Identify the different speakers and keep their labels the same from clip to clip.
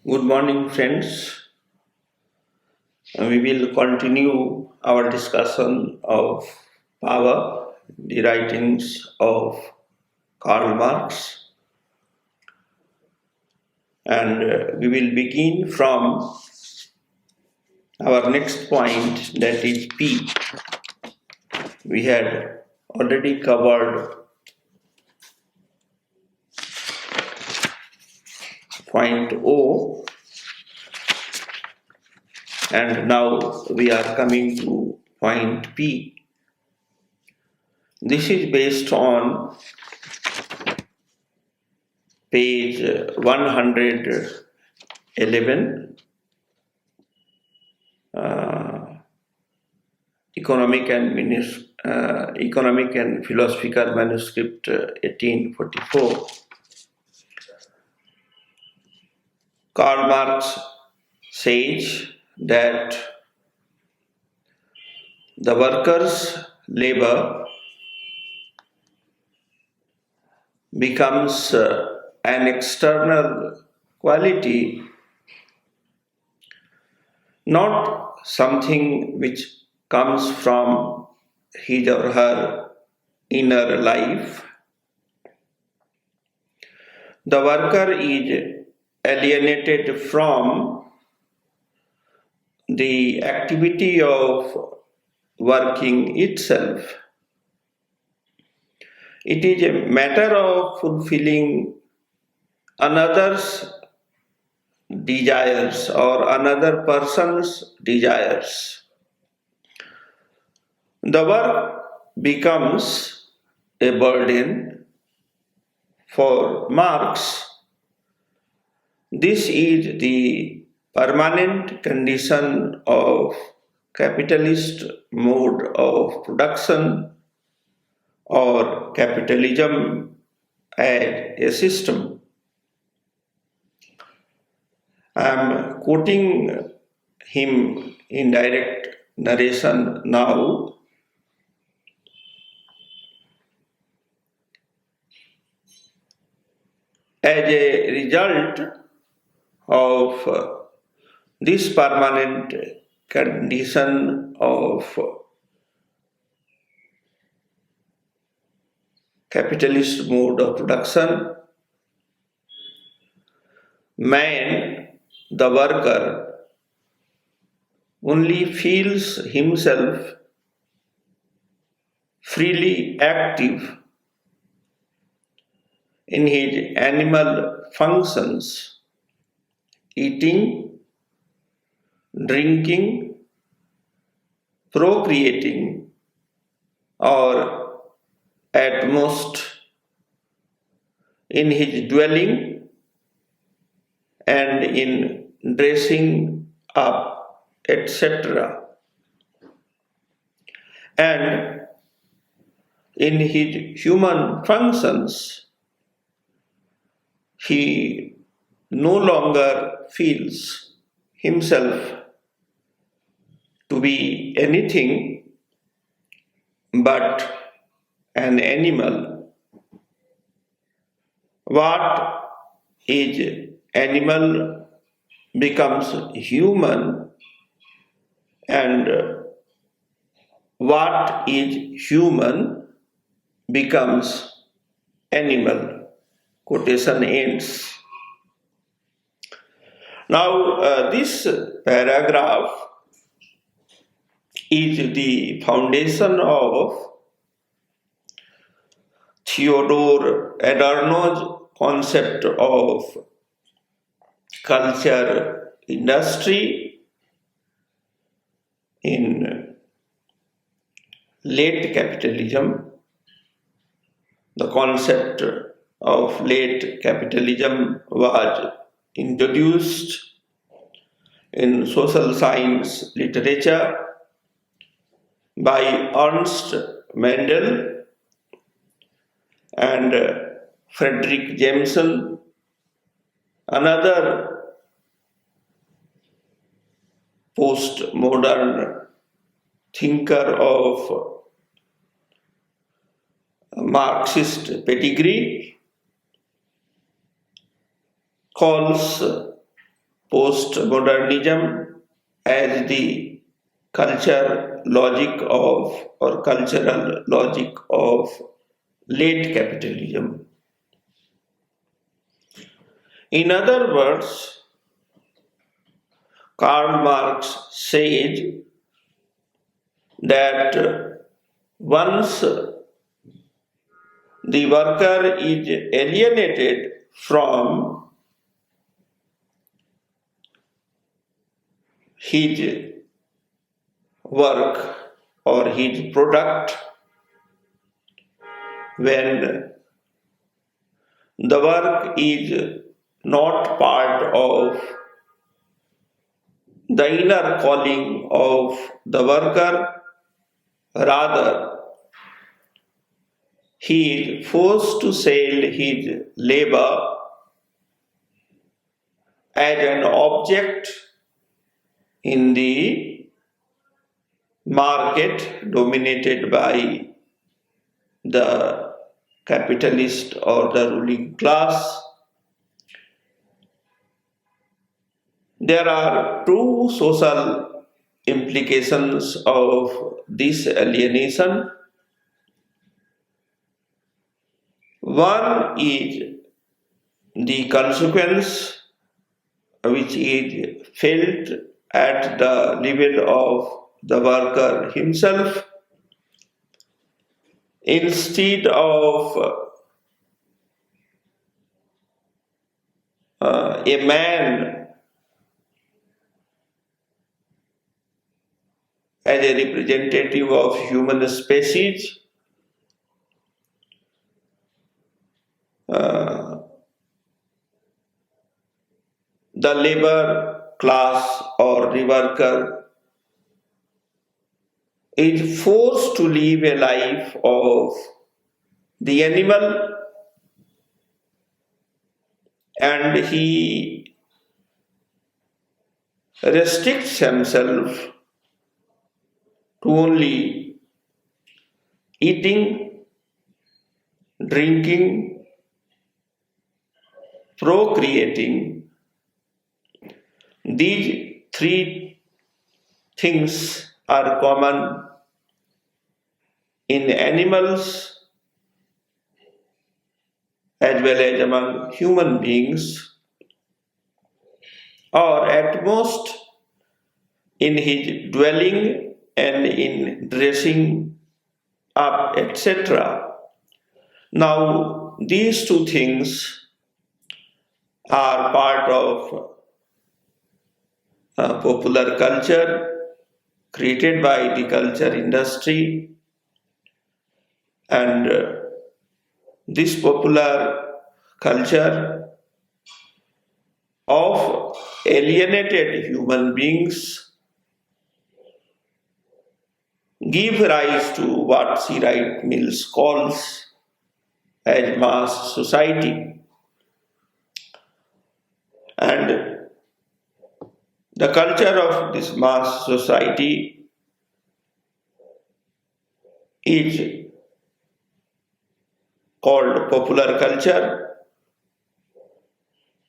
Speaker 1: Good morning, friends. We will continue our discussion of power, the writings of Karl Marx, and we will begin from our next point, that is P. We had already covered point O, and now we are coming to point P. This is based on page 111, Economic and Philosophical Manuscript 1844. Karl Marx says that the worker's labor becomes an external quality, not something which comes from his or her inner life. The worker is alienated from the activity of working itself. It is a matter of fulfilling another's desires or another person's desires. The work becomes a burden. For Marx, this is the permanent condition of capitalist mode of production or capitalism as a system. I am quoting him in direct narration now. As a result of this permanent condition of capitalist mode of production, man, the worker, only feels himself freely active in his animal functions, eating, drinking, procreating, or at most in his dwelling and in dressing up, etc. And in his human functions, he no longer feels himself to be anything but an animal. What is animal becomes human, and what is human becomes animal. Quotation ends. Now, this paragraph is the foundation of Theodore Adorno's concept of culture industry in late capitalism. The concept of late capitalism was introduced in social science literature by Ernst Mendel and Frederick Jameson, another postmodern thinker of Marxist pedigree, calls postmodernism as the culture logic of or cultural logic of late capitalism. In other words, Karl Marx says that once the worker is alienated from his work or his product, when the work is not part of the inner calling of the worker, rather, he is forced to sell his labor as an object in the market dominated by the capitalist or the ruling class. There are two social implications of this alienation. One is the consequence which is felt at the level of the worker himself. Instead of a man as a representative of human species, the labor class or the worker is forced to live a life of the animal, and he restricts himself to only eating, drinking, procreating. These three things are common in animals as well as among human beings, or at most in his dwelling and in dressing up, etc. Now, these two things are part of popular culture created by the culture industry, and this popular culture of alienated human beings give rise to what C. Wright Mills calls as mass society. And the culture of this mass society is called popular culture,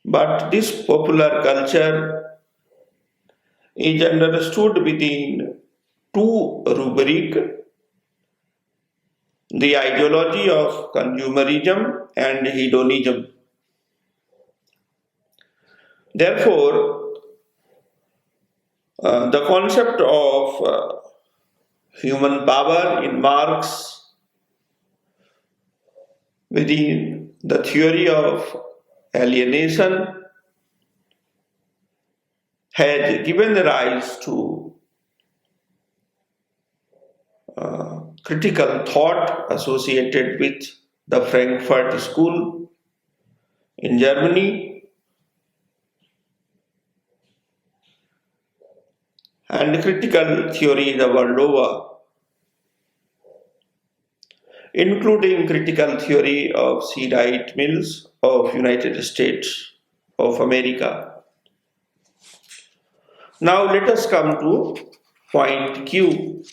Speaker 1: but this popular culture is understood within two rubric: the ideology of consumerism and hedonism. Therefore, the concept of human power in Marx within the theory of alienation has given rise to critical thought associated with the Frankfurt School in Germany, and critical theory the world over, including critical theory of C. Wright Mills of United States of America. Now let us come to point Q.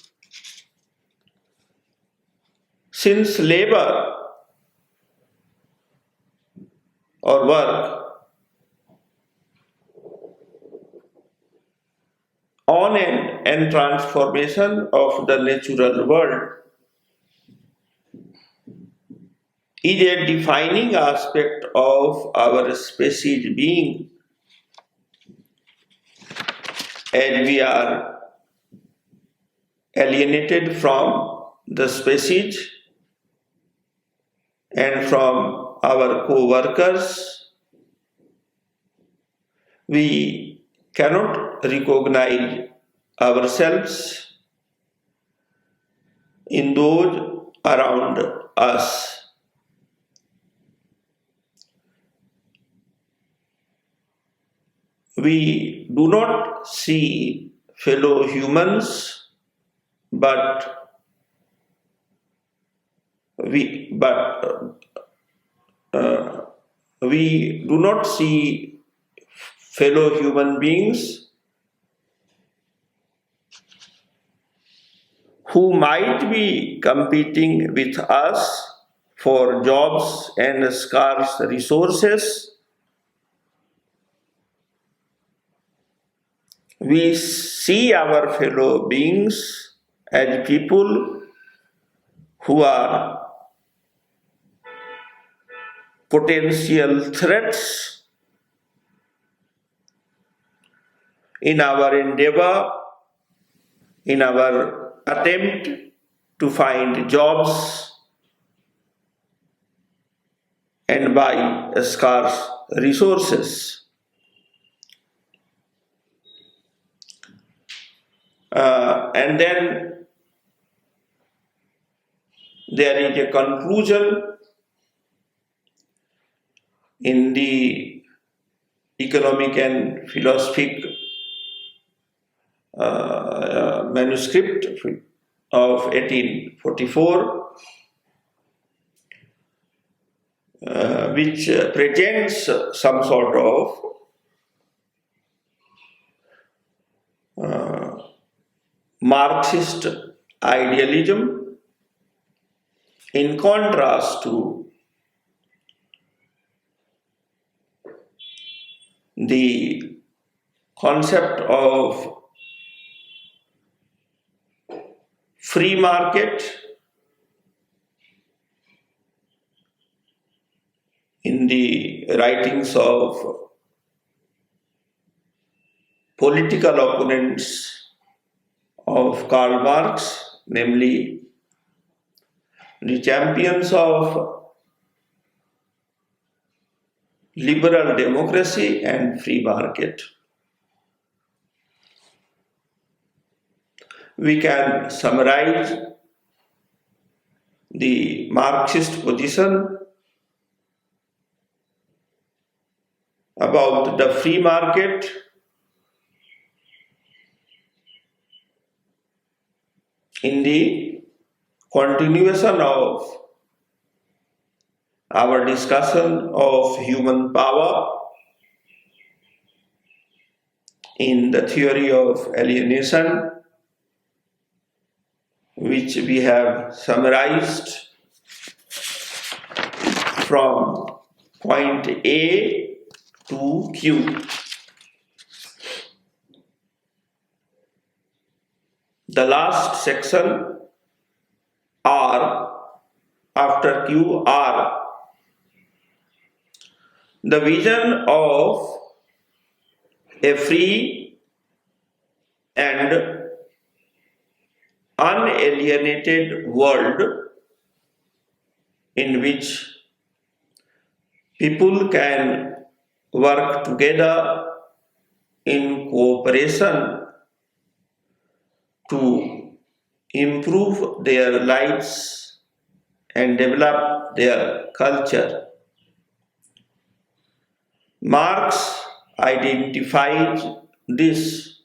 Speaker 1: Since labor or work component and transformation of the natural world is a defining aspect of our species being, and we are alienated from the species and from our co-workers. We cannot recognize ourselves in those around us. We do not see fellow humans, but we do not see fellow human beings who might be competing with us for jobs and scarce resources. We see our fellow beings as people who are potential threats in our endeavor, in our attempt to find jobs and buy scarce resources. And then there is a conclusion in the economic and philosophic manuscript of 1844, which presents some sort of Marxist idealism in contrast to the concept of free market in the writings of political opponents of Karl Marx, namely the champions of liberal democracy and free market. We can summarize the Marxist position about the free market in the continuation of our discussion of human power in the theory of alienation, which we have summarized from point A to Q. The last section R after Q R, the vision of a free and unalienated world in which people can work together in cooperation to improve their lives and develop their culture. Marx identifies this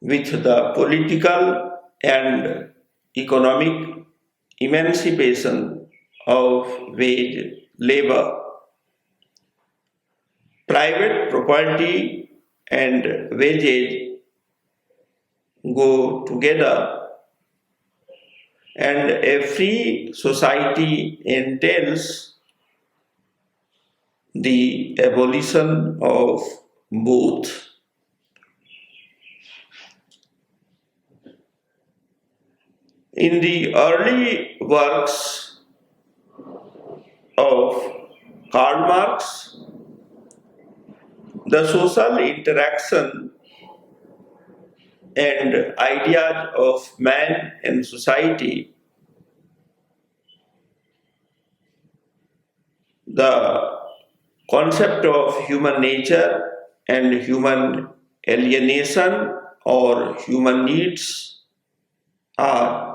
Speaker 1: with the political and economic emancipation of wage labor. Private property and wages go together, and a free society entails the abolition of both. In the early works of Karl Marx, the social interaction and ideas of man and society, the concept of human nature and human alienation or human needs are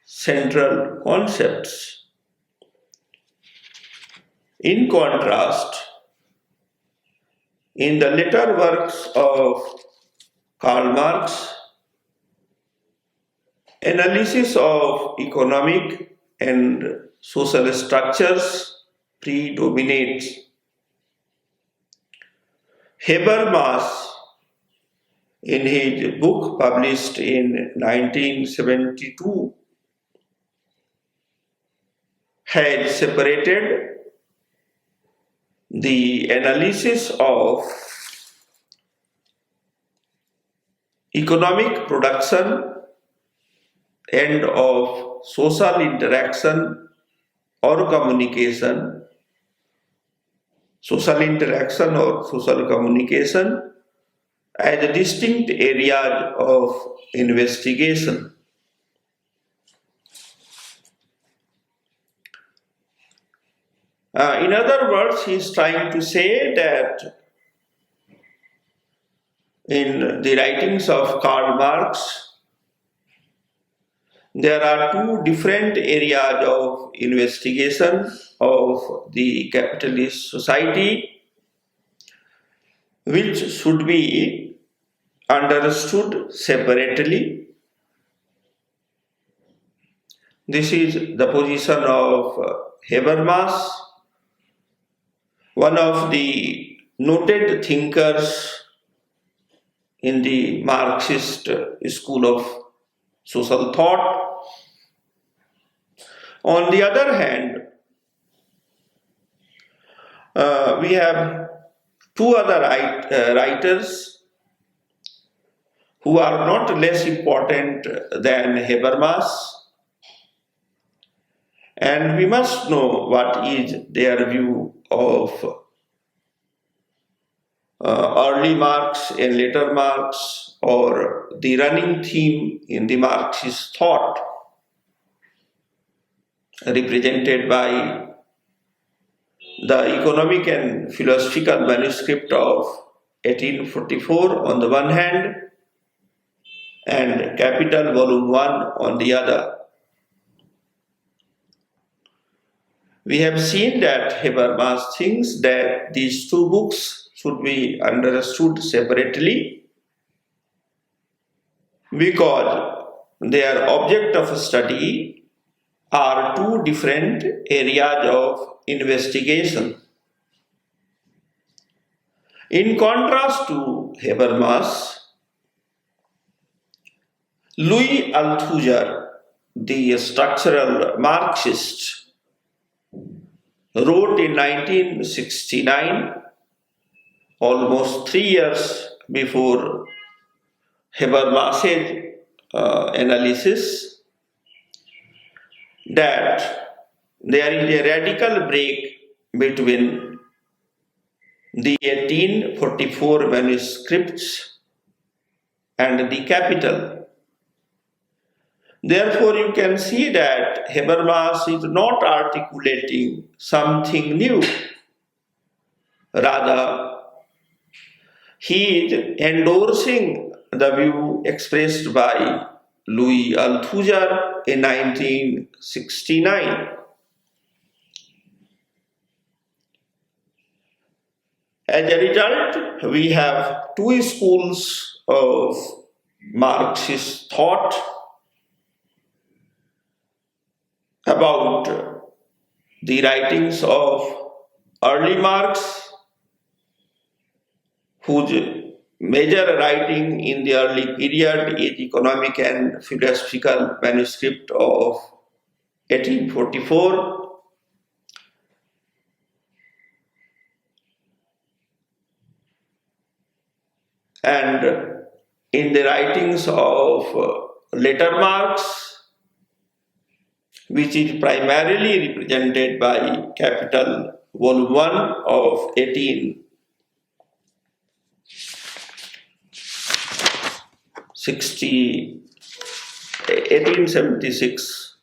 Speaker 1: central concepts. In contrast, in the later works of Karl Marx, analysis of economic and social structures predominates. Habermas, in his book published in 1972, had separated the analysis of economic production and of social interaction or communication, social interaction or social communication as a distinct area of investigation. In other words, he is trying to say that in the writings of Karl Marx, there are two different areas of investigation of the capitalist society which should be understood separately. This is the position of Habermas, one of the noted thinkers in the Marxist school of social thought. On the other hand, we have two other writers who are not less important than Habermas, and we must know what is their view of early Marx and later Marx, or the running theme in the Marxist thought, represented by the economic and philosophical manuscript of 1844 on the one hand and Capital Volume 1 on the other. We have seen that Habermas thinks that these two books should be understood separately because their object of study are two different areas of investigation. In contrast to Habermas, Louis Althusser, the structural Marxist, wrote in 1969, almost 3 years before Habermas's analysis, that there is a radical break between the 1844 manuscripts and the Capital. Therefore, you can see that Habermas is not articulating something new. Rather, he is endorsing the view expressed by Louis Althusser in 1969. As a result, we have two schools of Marxist thought about the writings of early Marx, whose major writing in the early period is economic and philosophical manuscript of 1844, and in the writings of later Marx, which is primarily represented by Capital Volume 1 of 1876.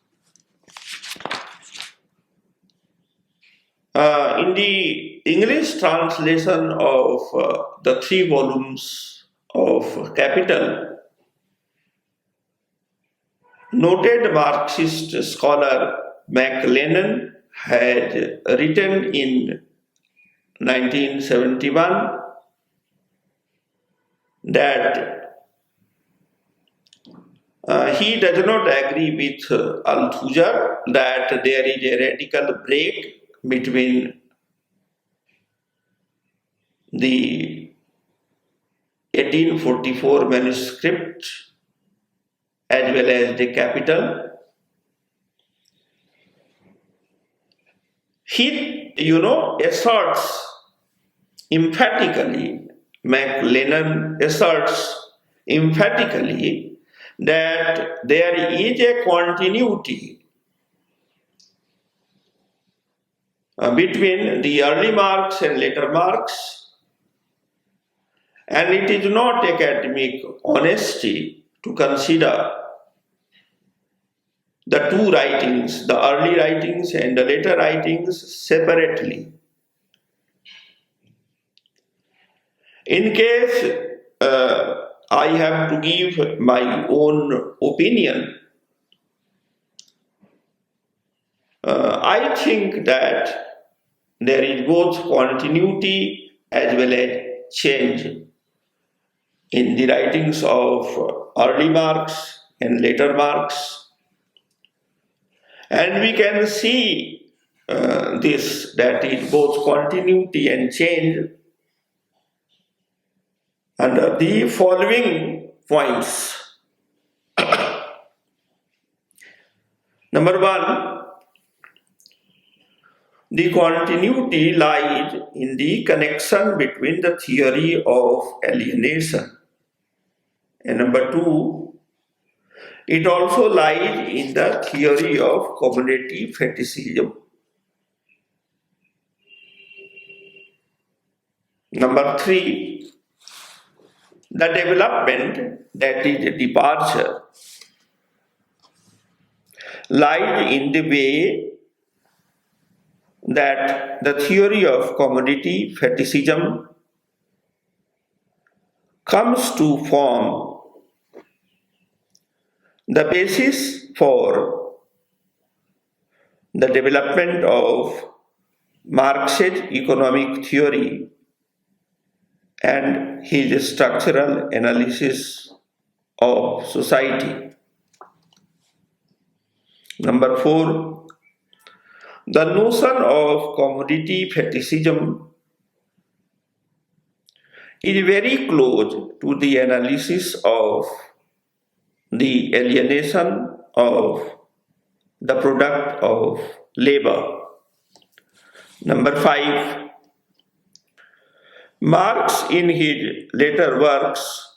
Speaker 1: In the English translation of the 3 volumes of Capital, noted Marxist scholar McLennan had written in 1971 that he does not agree with Althusser that there is a radical break between the 1844 manuscript as well as the Capital. He, asserts emphatically, McLennan asserts emphatically that there is a continuity between the early Marx and later Marx, and it is not academic honesty to consider the two writings, the early writings and the later writings, separately. In case I have to give my own opinion, I think that there is both continuity as well as change in the writings of early Marx and later Marx. And we can see this, that is both continuity and change, under the following points. Number 1, the continuity lies in the connection between the theory of alienation. And number 2, it also lies in the theory of commodity fetishism. Number 3, the development, that is the departure, lies in the way that the theory of commodity fetishism comes to form the basis for the development of Marx's economic theory and his structural analysis of society. Number 4, the notion of commodity fetishism is very close to the analysis of the alienation of the product of labor. Number 5, Marx in his later works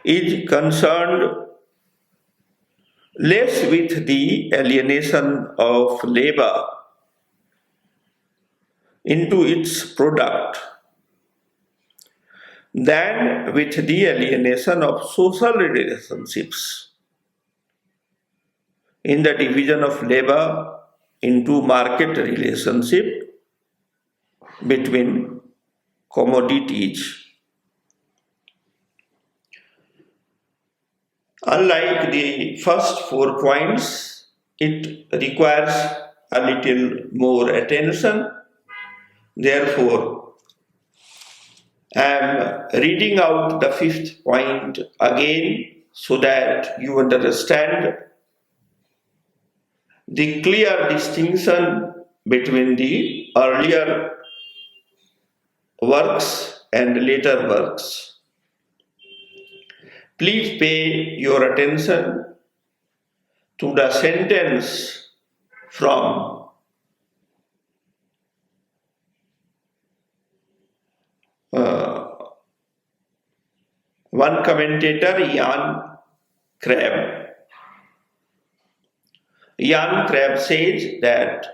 Speaker 1: is concerned less with the alienation of labor into its product than with the alienation of social relationships in the division of labor into market relationship between commodities. Unlike the first 4 points, it requires a little more attention. Therefore, I am reading out the 5th point again so that you understand the clear distinction between the earlier works and later works. Please pay your attention to the sentence from one commentator, Jan Krab. Jan Krab says that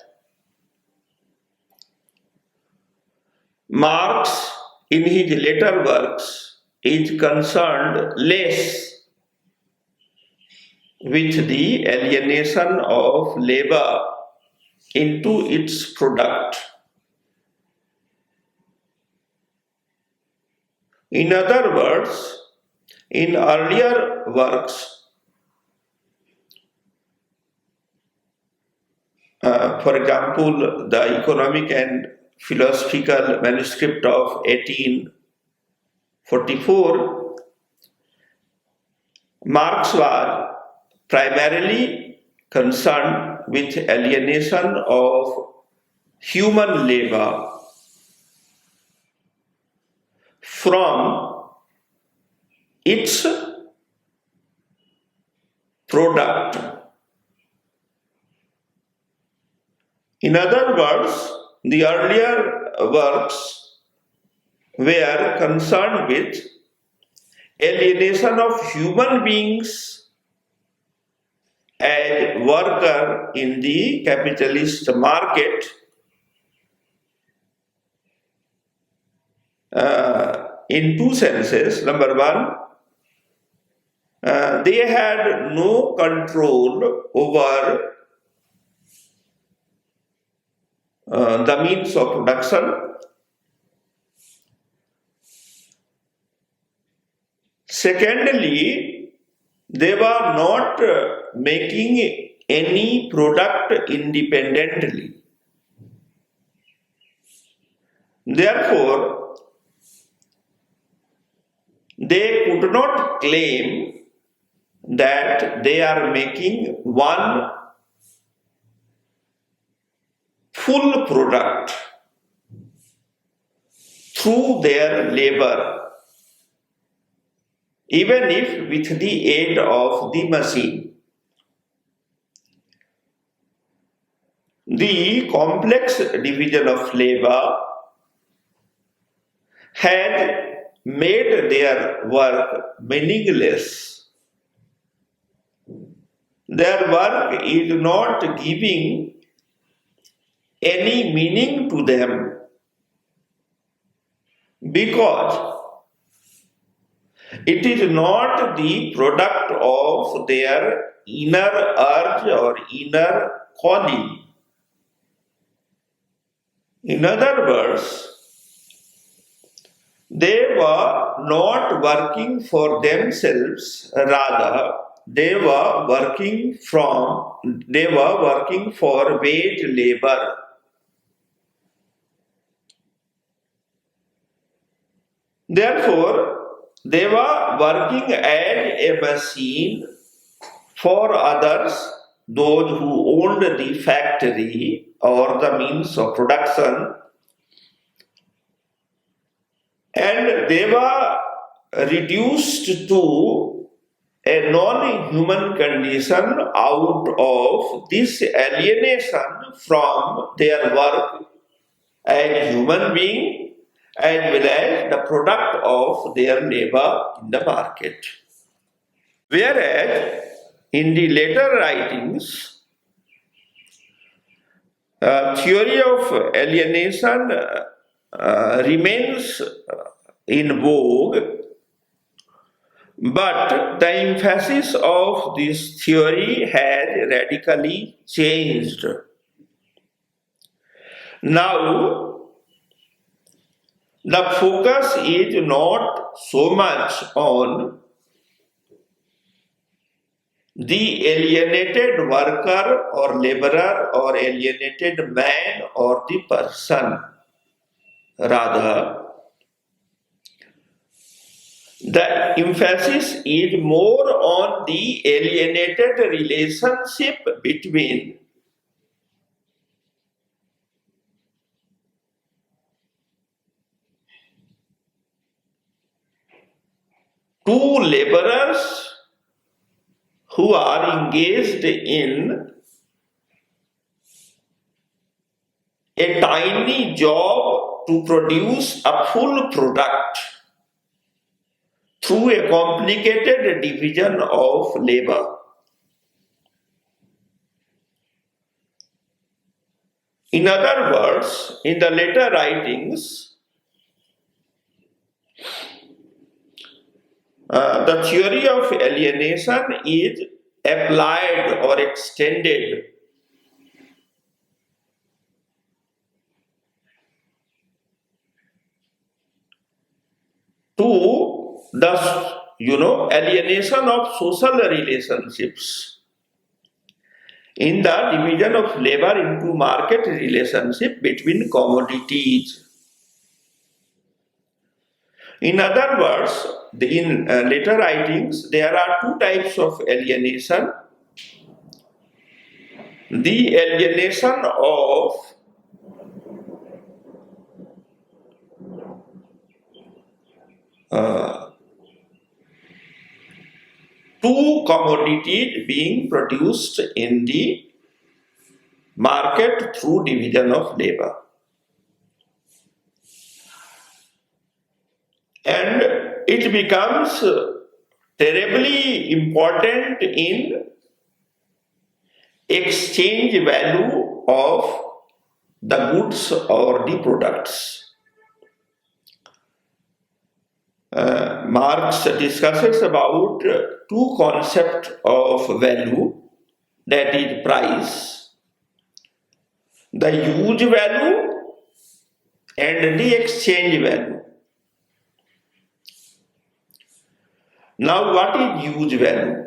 Speaker 1: Marx, in his later works, is concerned less with the alienation of labor into its product. In other words, in earlier works, for example, the economic and philosophical manuscript of 1844, Marx was primarily concerned with alienation of human labor from its product. In other words, the earlier works were concerned with alienation of human beings as worker in the capitalist market in two senses. Number one, they had no control over the means of production. Secondly, they were not making any product independently. Therefore, they could not claim that they are making one full product through their labor, even if with the aid of the machine. The complex division of labor had made their work meaningless. Their work is not giving any meaning to them because it is not the product of their inner urge or inner calling. In other words, they were not working for themselves, rather they were working for wage labor. Therefore, they were working as a machine for others, those who owned the factory or the means of production, and they were reduced to a non-human condition out of this alienation from their work as human being as well as the product of their labor in the market. Whereas in the later writings, theory of alienation remains in vogue, but the emphasis of this theory has radically changed. Now, the focus is not so much on the alienated worker or laborer or alienated man or the person. Rather, the emphasis is more on the alienated relationship between two laborers who are engaged in a tiny job to produce a full product through a complicated division of labor. In other words, in the later writings, the theory of alienation is applied or extended to the alienation of social relationships in the division of labor into market relationship between commodities. In other words, in later writings, there are two types of alienation. The alienation of two commodities being produced in the market through division of labor. And it becomes terribly important in exchange value of the goods or the products. Marx discusses about two concepts of value, that is price, the use value and the exchange value. Now, what is use value?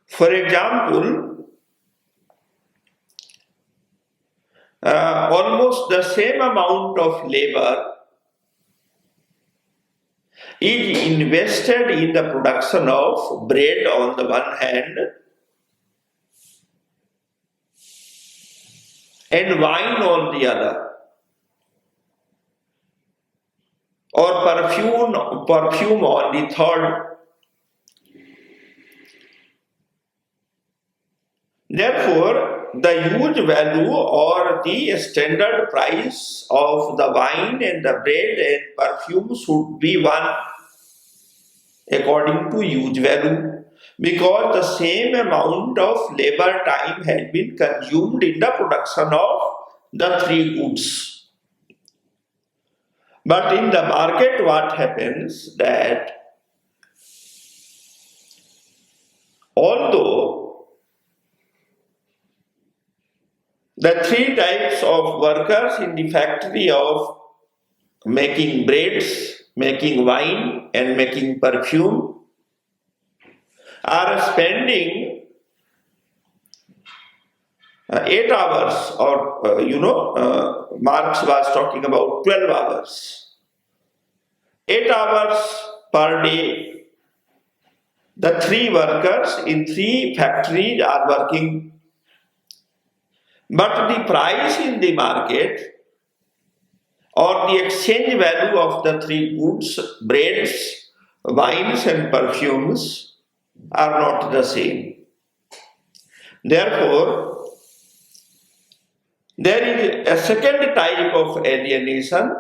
Speaker 1: For example, almost the same amount of labor is invested in the production of bread on the one hand and wine on the other, or perfume on the third. Therefore, the use value or the standard price of the wine and the bread and perfume should be one according to use value, because the same amount of labor time has been consumed in the production of the three goods. But in the market, what happens that although the three types of workers in the factory of making breads, making wine, and making perfume are spending 8 hours, or Marx was talking about 12 hours. 8 hours per day. The three workers in three factories are working. But the price in the market or the exchange value of the three goods, breads, wines, and perfumes, are not the same. Therefore, there is a second type of alienation,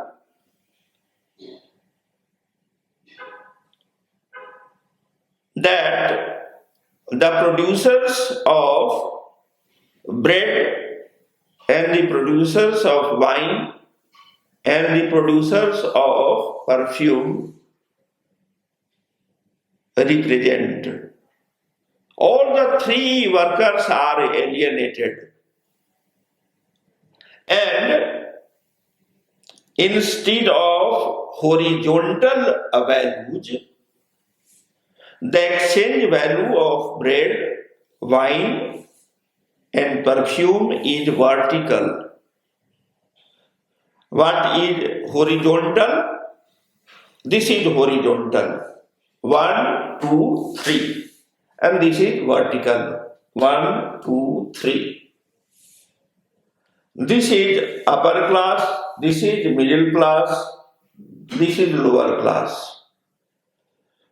Speaker 1: that the producers of bread and the producers of wine and the producers of perfume represent. All the three workers are alienated. And instead of horizontal values, the exchange value of bread, wine, and perfume is vertical. What is horizontal? This is horizontal. 1, 2, 3. And this is vertical. 1, 2, 3. This is upper class, this is middle class, this is lower class.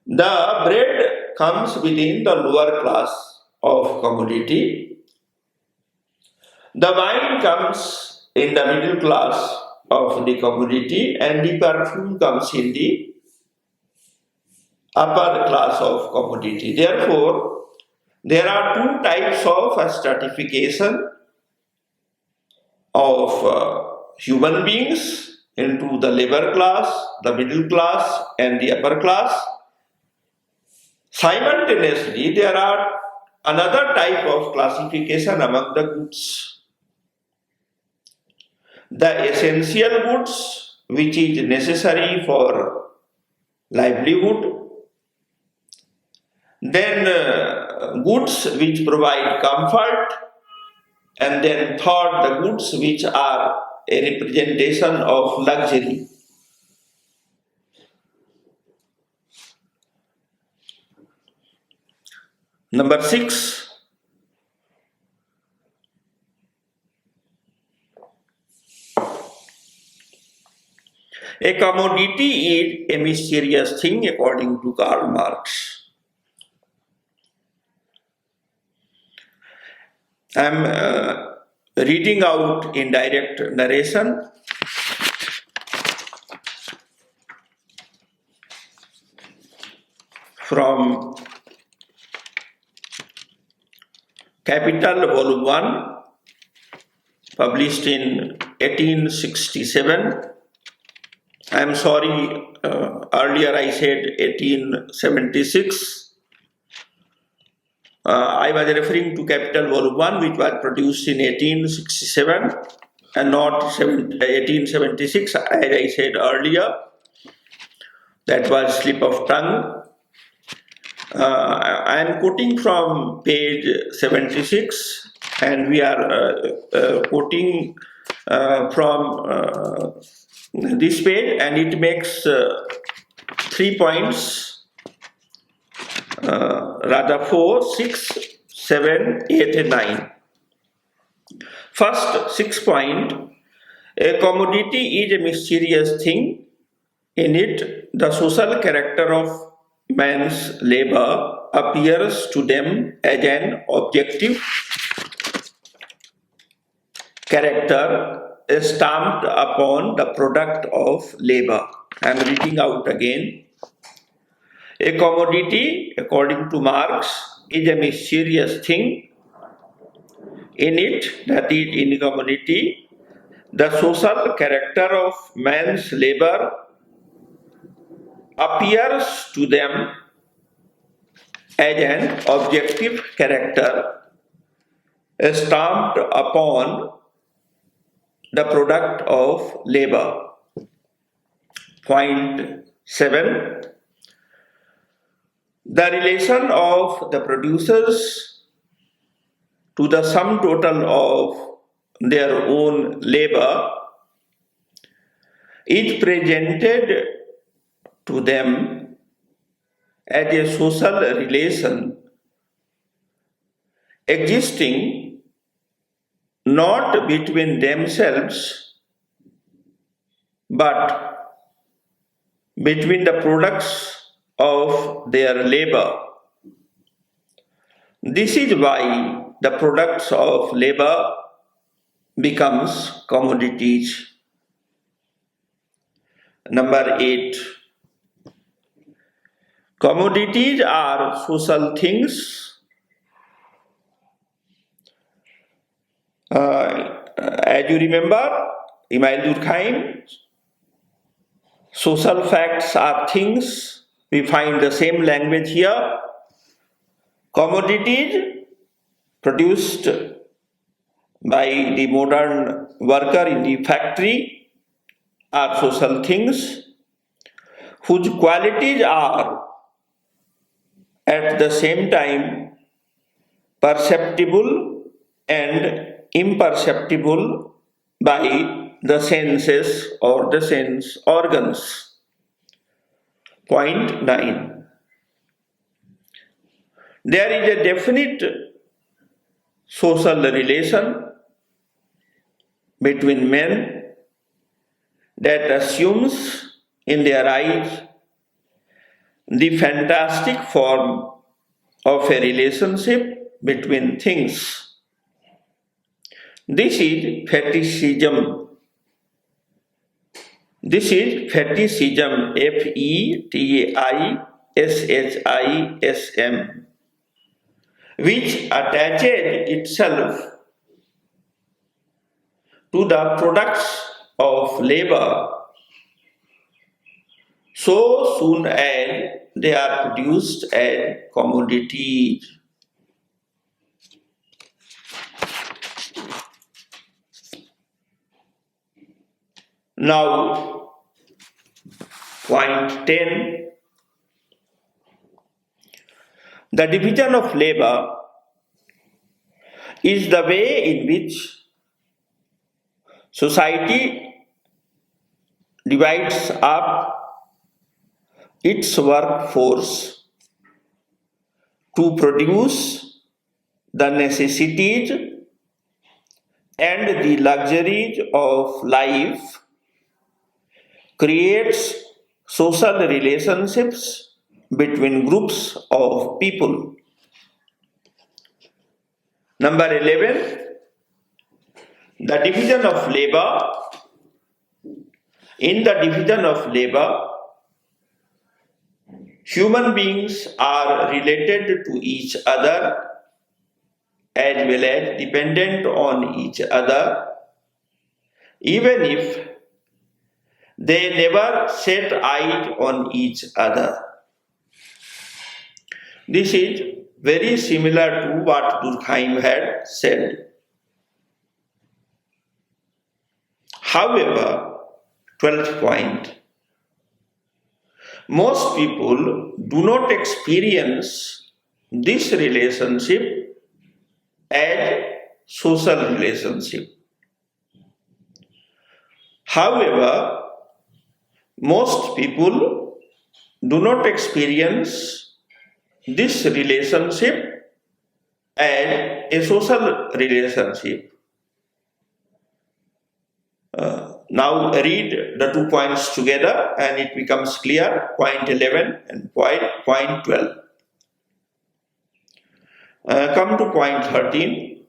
Speaker 1: The bread comes within the lower class of commodity. The wine comes in the middle class of the commodity, and the perfume comes in the upper class of commodity. Therefore, there are two types of stratification of human beings into the labor class, the middle class, and the upper class. Simultaneously, there are another type of classification among the goods. The essential goods, which is necessary for livelihood, then goods which provide comfort, and then third, the goods which are a representation of luxury. Number 6, a commodity is a mysterious thing according to Karl Marx. I am reading out in direct narration. From Capital, Volume 1, published in 1867. I am sorry, earlier I said 1876. I was referring to Capital Volume 1, which was produced in 1867 and not 1876, as I said earlier. That was slip of tongue. I am quoting from page 76, and we are quoting from this page, and it makes 3 points, rather 4, 6, 7, 8, and 9. First, 6 point, a commodity is a mysterious thing. In it, the social character of man's labor appears to them as an objective character stamped upon the product of labor. I am reading out again. A commodity, according to Marx, is a mysterious thing. In it, that is, in commodity, the social character of man's labor appears to them as an objective character stamped upon the product of labor. Point 7. The relation of the producers to the sum total of their own labor is presented to them as a social relation existing not between themselves but between the products of their labor. This is why the products of labor becomes commodities. Number 8. Commodities are social things. As you remember, Imam Durkheim, social facts are things. We find the same language here. Commodities produced by the modern worker in the factory are social things whose qualities are at the same time perceptible and imperceptible by the senses or the sense organs. Point 9. There is a definite social relation between men that assumes in their eyes the fantastic form of a relationship between things. This is fetishism. This is fetishism, Fetishism, which attaches itself to the products of labor so soon as they are produced as commodities. Now, point 10. The division of labor is the way in which society divides up its workforce to produce the necessities and the luxuries of life, creates social relationships between groups of people. Number 11, the division of labor. In the division of labor, human beings are related to each other as well as dependent on each other, even if they never set eyes on each other. This is very similar to what Durkheim had said. However, 12th point, most people do not experience this relationship as social relationship. However, most people do not experience this relationship as a social relationship. Now read the 2 points together and it becomes clear, point 11 and point 12. Come to point 13.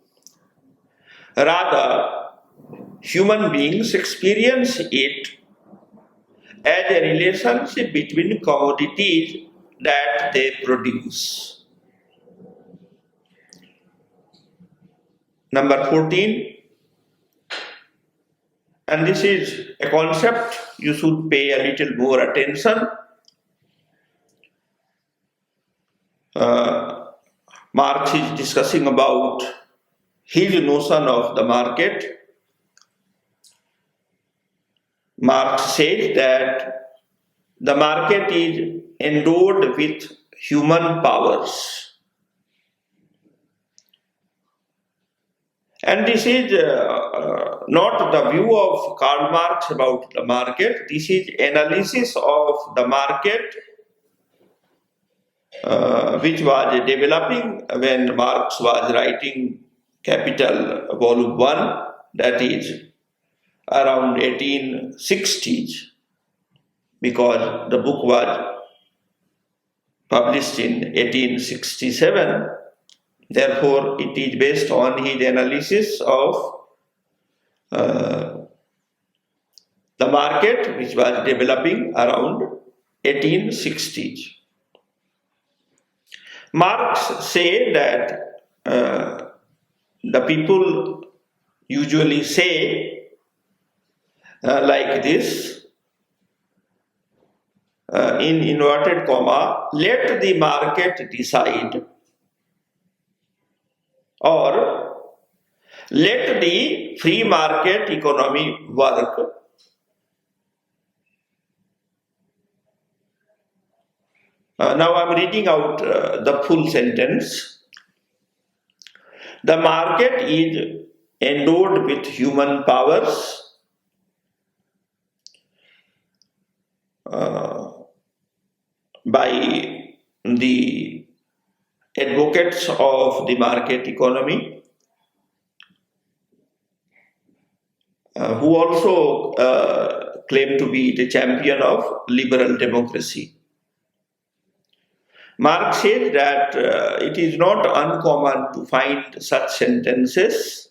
Speaker 1: Rather, human beings experience it as a relationship between commodities that they produce. Number 14, and this is a concept you should pay a little more attention. Marx is discussing about his notion of the market. Marx says that the market is endowed with human powers. And this is not the view of Karl Marx about the market. This is analysis of the market which was developing when Marx was writing Capital Volume 1, that is around 1860s, because the book was published in 1867. Therefore, it is based on his analysis of the market which was developing around 1860s. Marx said that the people usually say like this, in inverted comma, let the market decide, or let the free market economy work. Now I am reading out the full sentence. The market is endowed with human powers by the advocates of the market economy, who also claim to be the champion of liberal democracy. Marx says that it is not uncommon to find such sentences.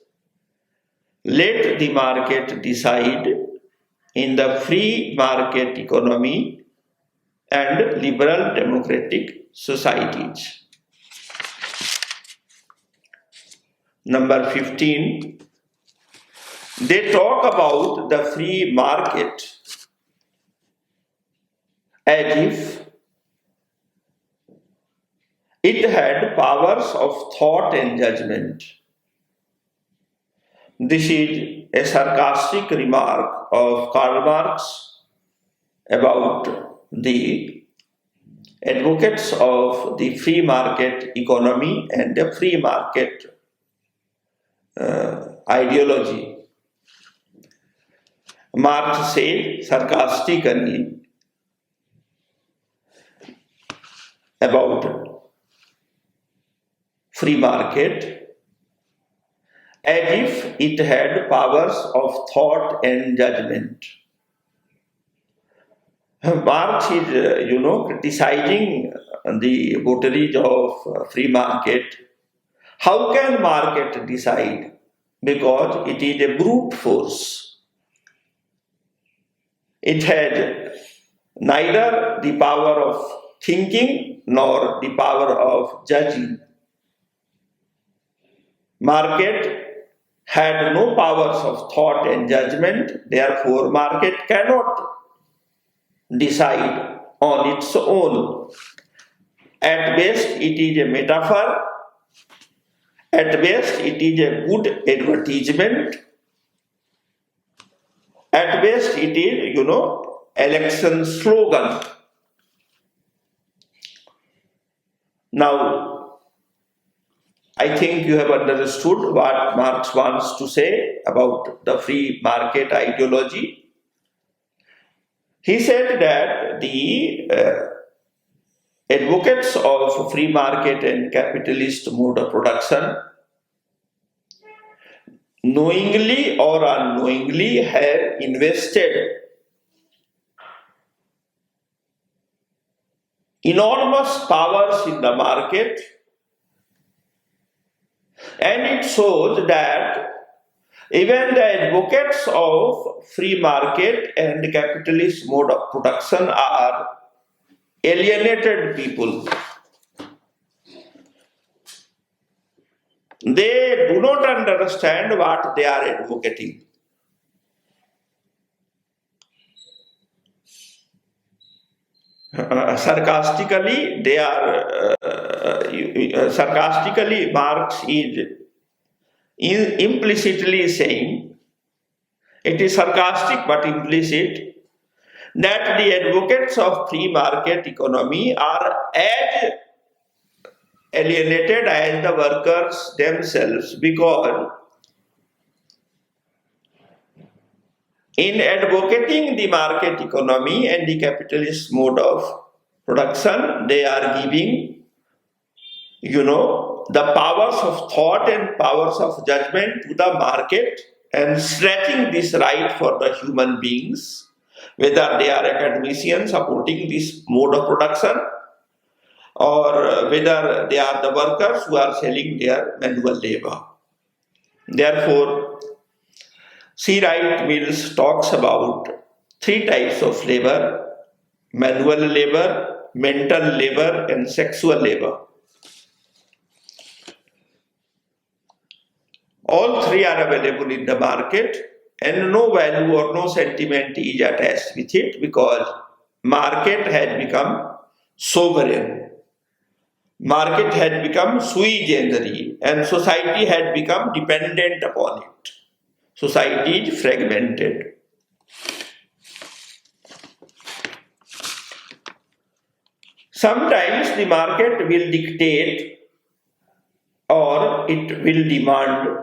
Speaker 1: Let the market decide in the free market economy and liberal democratic societies. Number 15. They talk about the free market as if it had powers of thought and judgment. This is a sarcastic remark of Karl Marx about the advocates of the free market economy and the free market ideology. Marx said sarcastically about free market as if it had powers of thought and judgment. Marx is, criticizing the votaries of free market. How can market decide? Because it is a brute force. It has neither the power of thinking nor the power of judging. Market had no powers of thought and judgment, therefore market cannot decide on its own. At best it is a metaphor, at best it is a good advertisement, at best it is, election slogan. Now, I think you have understood what Marx wants to say about the free market ideology. He said that the advocates of free market and capitalist mode of production knowingly or unknowingly have invested enormous powers in the market, and it shows that even the advocates of free market and capitalist mode of production are alienated people. They do not understand what they are advocating. Sarcastically, Marx is implicitly saying, it is sarcastic but implicit, that the advocates of free market economy are as alienated as the workers themselves, because in advocating the market economy and the capitalist mode of production, they are giving, the powers of thought and powers of judgment to the market and stretching this right for the human beings, whether they are academicians supporting this mode of production or whether they are the workers who are selling their manual labor. Therefore, C. Wright Mills talks about three types of labor: manual labor, mental labor, and sexual labor. All three are available in the market, and no value or no sentiment is attached with it, because market has become sovereign. Market had become sui generis, and society had become dependent upon it. Society is fragmented. Sometimes the market will dictate or it will demand.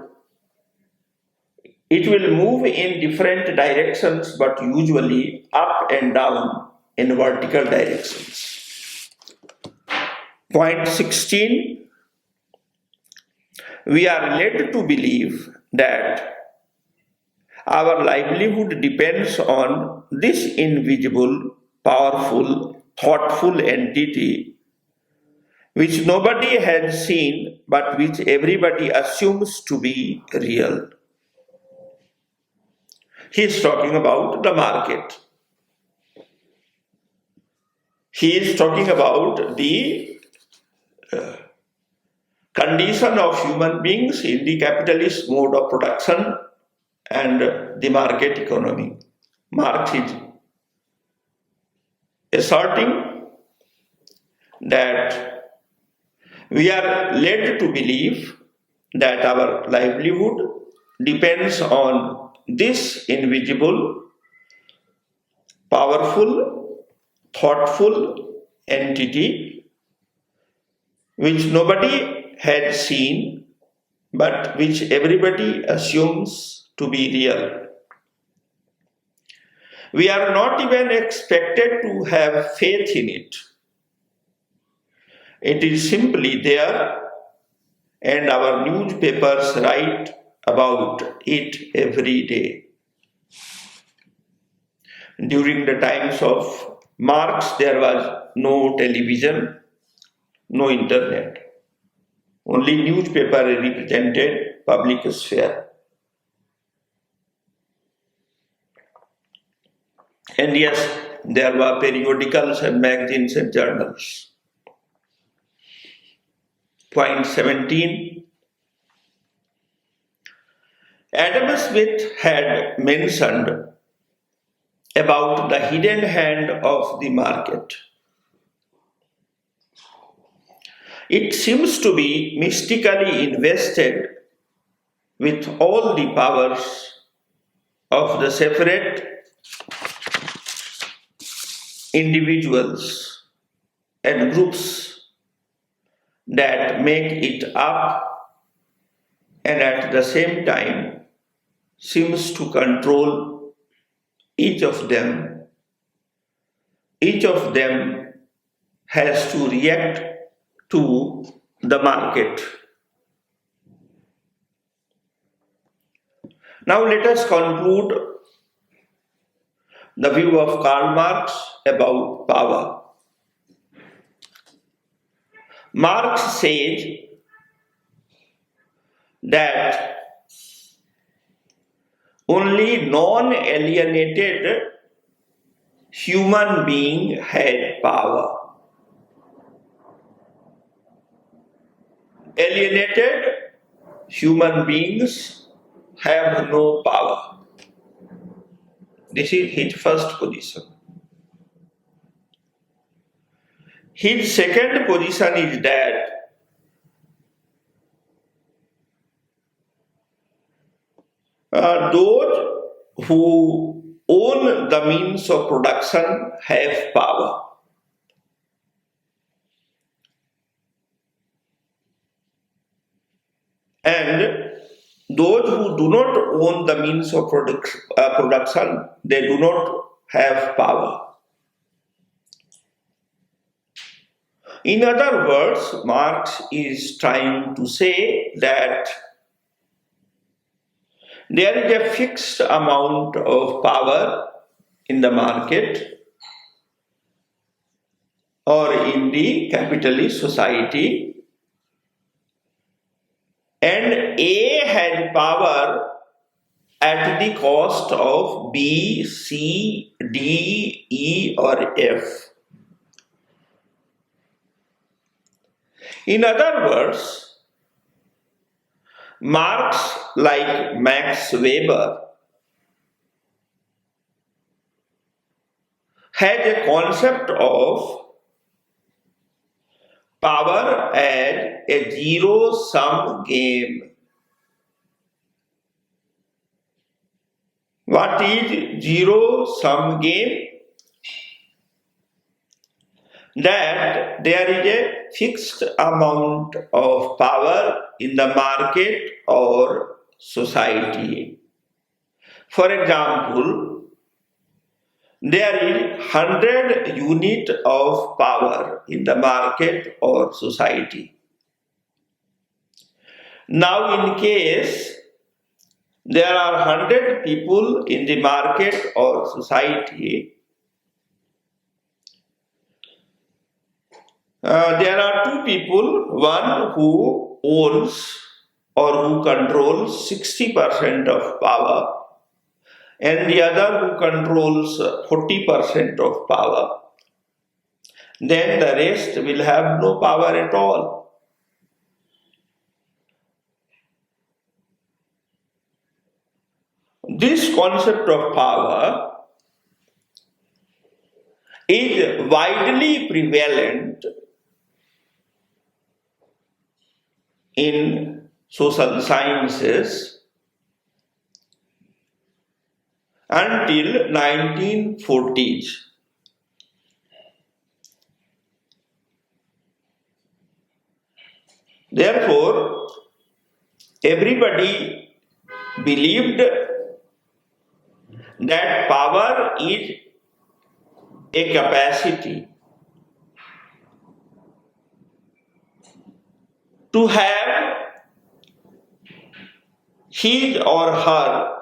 Speaker 1: It will move in different directions, but usually up and down in vertical directions. Point 16. We are led to believe that our livelihood depends on this invisible, powerful, thoughtful entity which nobody has seen but which everybody assumes to be real. He is talking about the market. He is talking about the condition of human beings in the capitalist mode of production and the market economy. Marx is asserting that we are led to believe that our livelihood depends on this invisible, powerful, thoughtful entity which nobody had seen but which everybody assumes to be real. We are not even expected to have faith in it. It is simply there, and our newspapers write about it every day. During the times of Marx, there was no television, no internet. Only newspaper represented public sphere. And yes, there were periodicals and magazines and journals. Point 17. Adam Smith had mentioned about the hidden hand of the market. It seems to be mystically invested with all the powers of the separate individuals and groups that make it up, and at the same time seems to control each of them. Each of them has to react to the market. Now let us conclude the view of Karl Marx about power. Marx says that only non-alienated human being had power. Alienated human beings have no power. This is his first position. His second position is that those who own the means of production have power. And those who do not own the means of production, they do not have power. In other words, Marx is trying to say that there is a fixed amount of power in the market or in the capitalist society, and A had power at the cost of B, C, D, E or F. In other words, Marx, like Max Weber, had a concept of power as a zero-sum game. What is zero-sum game? That there is a fixed amount of power in the market or society. For example, there is 100 units of power in the market or society. Now, in case there are 100 people in the market or society, there are two people, one who owns or who controls 60% of power, and the other who controls 40% of power. Then the rest will have no power at all. This concept of power is widely prevalent in social sciences until 1940s. Therefore, everybody believed that power is a capacity to have his or her,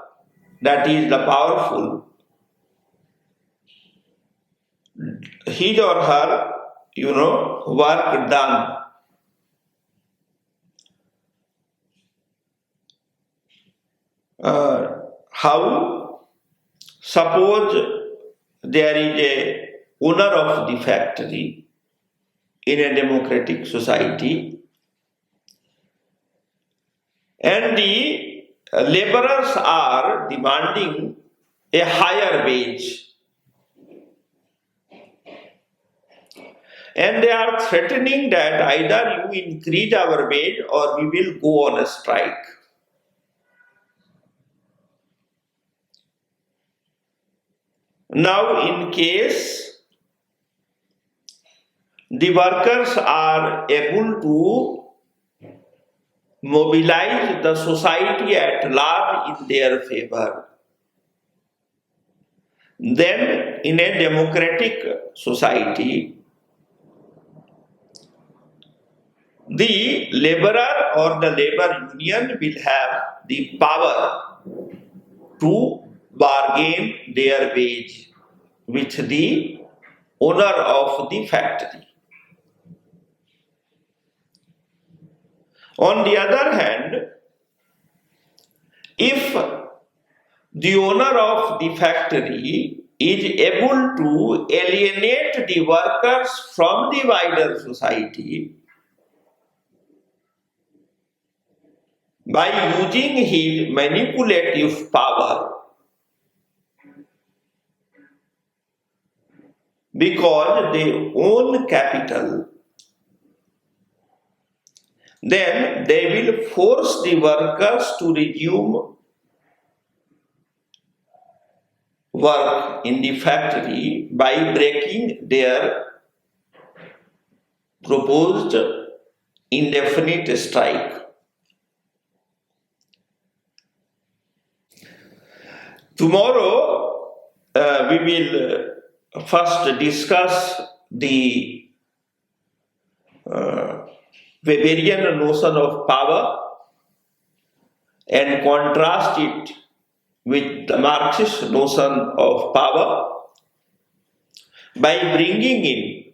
Speaker 1: that is the powerful, his or her, work done. How? Suppose there is a owner of the factory in a democratic society, and the laborers are demanding a higher wage, and they are threatening that either you increase our wage or we will go on a strike. Now, in case the workers are able to mobilize the society at large in their favor, then in a democratic society, the laborer or the labor union will have the power to bargain their wage with the owner of the factory. On the other hand, if the owner of the factory is able to alienate the workers from the wider society by using his manipulative power, because they own capital, then they will force the workers to resume work in the factory by breaking their proposed indefinite strike. Tomorrow, we will first discuss the Weberian notion of power and contrast it with the Marxist notion of power by bringing in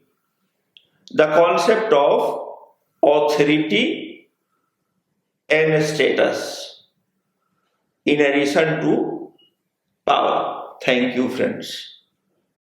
Speaker 1: the concept of authority and status in addition to power. Thank you, friends.